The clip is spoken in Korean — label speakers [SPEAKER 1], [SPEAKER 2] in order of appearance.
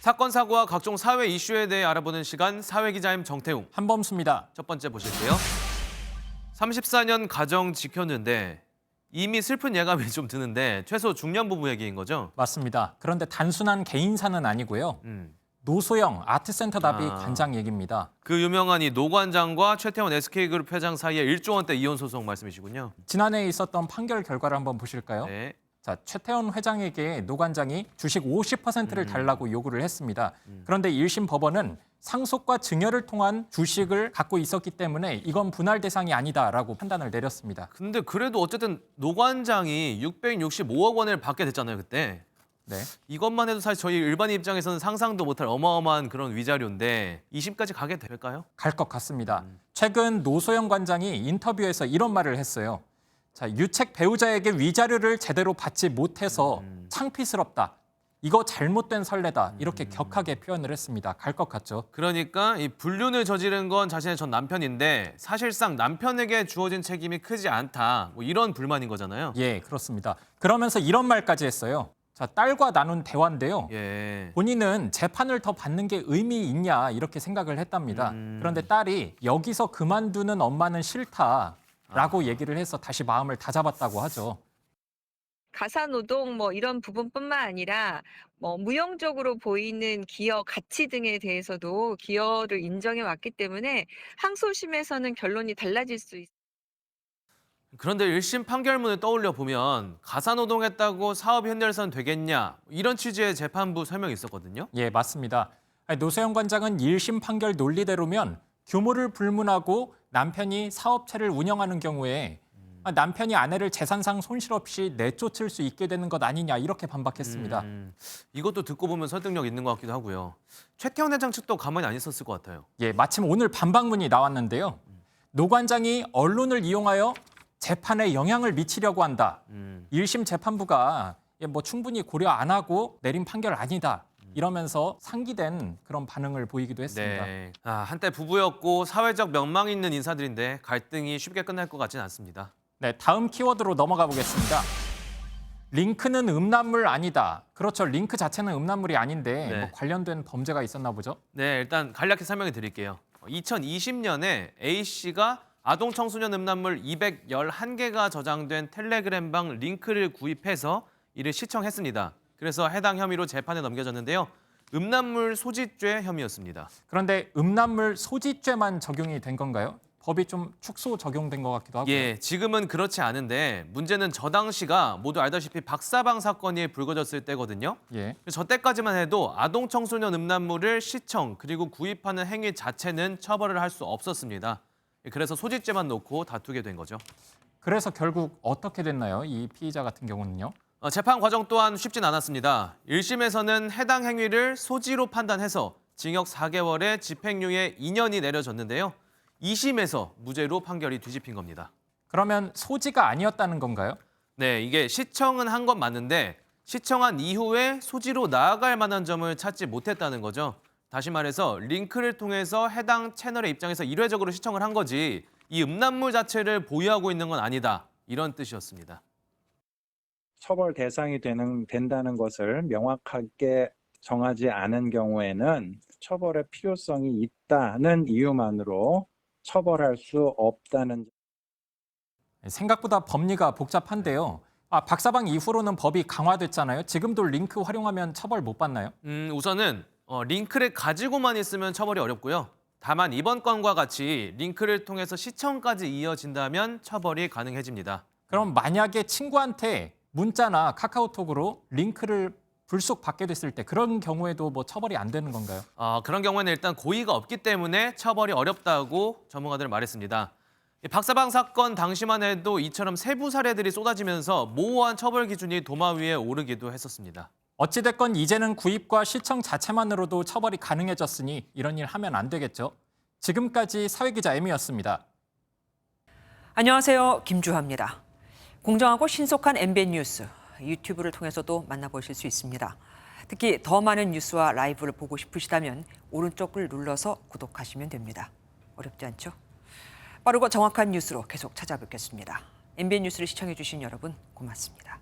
[SPEAKER 1] 사건, 사고와 각종 사회 이슈에 대해 알아보는 시간 사회기자임 정태웅.
[SPEAKER 2] 한범수입니다.
[SPEAKER 1] 첫 번째 보실게요. 34년 가정 지켰는데 이미 슬픈 예감이 좀 드는데 최소 중년 부부 얘기인 거죠?
[SPEAKER 2] 맞습니다. 그런데 단순한 개인사는 아니고요. 노소영 아트센터 답이 관장 얘기입니다.
[SPEAKER 1] 그 유명한 이 노 관장과 최태원 SK그룹 회장 사이에 1조 원대 이혼 소송 말씀이시군요.
[SPEAKER 2] 지난해 있었던 판결 결과를 한번 보실까요?
[SPEAKER 1] 네.
[SPEAKER 2] 자, 최태원 회장에게 노 관장이 주식 50%를 달라고 요구를 했습니다. 그런데 1심 법원은 상속과 증여를 통한 주식을 갖고 있었기 때문에 이건 분할 대상이 아니다라고 판단을 내렸습니다.
[SPEAKER 1] 근데 그래도 어쨌든 노 관장이 665억 원을 받게 됐잖아요, 그때.
[SPEAKER 2] 네.
[SPEAKER 1] 이것만 해도 사실 저희 일반 입장에서는 상상도 못할 어마어마한 그런 위자료인데 2심까지 가게 될까요?
[SPEAKER 2] 갈 것 같습니다. 최근 노소영 관장이 인터뷰에서 이런 말을 했어요. 자, 유책 배우자에게 위자료를 제대로 받지 못해서 창피스럽다. 이거 잘못된 선례다. 이렇게 격하게 표현을 했습니다. 갈 것 같죠?
[SPEAKER 1] 그러니까 이 불륜을 저지른 건 자신의 전 남편인데 사실상 남편에게 주어진 책임이 크지 않다. 뭐 이런 불만인 거잖아요.
[SPEAKER 2] 예, 그렇습니다. 그러면서 이런 말까지 했어요. 자, 딸과 나눈 대화인데요.
[SPEAKER 1] 예.
[SPEAKER 2] 본인은 재판을 더 받는 게 의미 있냐 이렇게 생각을 했답니다. 그런데 딸이 여기서 그만두는 엄마는 싫다라고 얘기를 해서 다시 마음을 다잡았다고 하죠.
[SPEAKER 3] 가사노동 뭐 이런 부분뿐만 아니라 뭐 무형적으로 보이는 기여 가치 등에 대해서도 기여를 인정해 왔기 때문에 항소심에서는 결론이 달라질 수 있습니다.
[SPEAKER 1] 그런데 1심 판결문을 떠올려 보면 가사노동했다고 사업이 현렬해서는 되겠냐 이런 취지의 재판부 설명이 있었거든요.
[SPEAKER 2] 예, 맞습니다. 노소영 관장은 1심 판결 논리대로면 규모를 불문하고 남편이 사업체를 운영하는 경우에 남편이 아내를 재산상 손실 없이 내쫓을 수 있게 되는 것 아니냐 이렇게 반박했습니다.
[SPEAKER 1] 이것도 듣고 보면 설득력 있는 것 같기도 하고요. 최태원 회장 측도 가만히 안 있었을 것 같아요.
[SPEAKER 2] 예, 마침 오늘 반박문이 나왔는데요. 노 관장이 언론을 이용하여 재판에 영향을 미치려고 한다. 1심 재판부가 뭐 충분히 고려 안 하고 내린 판결 아니다. 이러면서 상기된 그런 반응을 보이기도 했습니다.
[SPEAKER 1] 네. 한때 부부였고 사회적 명망 있는 인사들인데 갈등이 쉽게 끝날 것 같지는 않습니다.
[SPEAKER 2] 네, 다음 키워드로 넘어가 보겠습니다. 링크는 음란물 아니다. 그렇죠. 링크 자체는 음란물이 아닌데
[SPEAKER 1] 네.
[SPEAKER 2] 뭐 관련된 범죄가 있었나 보죠.
[SPEAKER 1] 네, 일단 간략히 설명해 드릴게요. 2020년에 A씨가 아동 청소년 음란물 211개가 저장된 텔레그램방 링크를 구입해서 이를 시청했습니다. 그래서 해당 혐의로 재판에 넘겨졌는데요. 음란물 소지죄 혐의였습니다.
[SPEAKER 2] 그런데 음란물 소지죄만 적용이 된 건가요? 법이 좀 축소 적용된 것 같기도 하고요.
[SPEAKER 1] 예, 지금은 그렇지 않은데 문제는 저 당시가 모두 알다시피 박사방 사건이 불거졌을 때거든요.
[SPEAKER 2] 예.
[SPEAKER 1] 저 때까지만 해도 아동 청소년 음란물을 시청 그리고 구입하는 행위 자체는 처벌을 할 수 없었습니다. 그래서 소지죄만 놓고 다투게 된 거죠.
[SPEAKER 2] 그래서 결국 어떻게 됐나요? 이 피의자 같은 경우는요?
[SPEAKER 1] 재판 과정 또한 쉽진 않았습니다. 1심에서는 해당 행위를 소지로 판단해서 징역 4개월에 집행유예 2년이 내려졌는데요. 2심에서 무죄로 판결이 뒤집힌 겁니다.
[SPEAKER 2] 그러면 소지가 아니었다는 건가요?
[SPEAKER 1] 네, 이게 시청은 한 건 맞는데 시청한 이후에 소지로 나아갈 만한 점을 찾지 못했다는 거죠. 다시 말해서 링크를 통해서 해당 채널의 입장에서 일회적으로 시청을 한 거지 이 음란물 자체를 보유하고 있는 건 아니다. 이런 뜻이었습니다.
[SPEAKER 4] 처벌 대상이 된다는 것을 명확하게 정하지 않은 경우에는 처벌의 필요성이 있다는 이유만으로 처벌할 수 없다는.
[SPEAKER 2] 생각보다 법리가 복잡한데요. 박사방 이후로는 법이 강화됐잖아요. 지금도 링크 활용하면 처벌 못 받나요?
[SPEAKER 1] 우선은 링크를 가지고만 있으면 처벌이 어렵고요. 다만 이번 건과 같이 링크를 통해서 시청까지 이어진다면 처벌이 가능해집니다.
[SPEAKER 2] 그럼 만약에 친구한테 문자나 카카오톡으로 링크를 불쑥 받게 됐을 때 그런 경우에도 뭐 처벌이 안 되는 건가요?
[SPEAKER 1] 그런 경우에는 일단 고의가 없기 때문에 처벌이 어렵다고 전문가들은 말했습니다. 이 박사방 사건 당시만 해도 이처럼 세부 사례들이 쏟아지면서 모호한 처벌 기준이 도마 위에 오르기도 했었습니다.
[SPEAKER 2] 어찌됐건 이제는 구입과 시청 자체만으로도 처벌이 가능해졌으니 이런 일 하면 안 되겠죠. 지금까지 사회기자 M이었습니다.
[SPEAKER 5] 안녕하세요. 김주하입니다. 공정하고 신속한 MBN 뉴스, 유튜브를 통해서도 만나보실 수 있습니다. 특히 더 많은 뉴스와 라이브를 보고 싶으시다면 오른쪽을 눌러서 구독하시면 됩니다. 어렵지 않죠? 빠르고 정확한 뉴스로 계속 찾아뵙겠습니다. MBN 뉴스를 시청해주신 여러분 고맙습니다.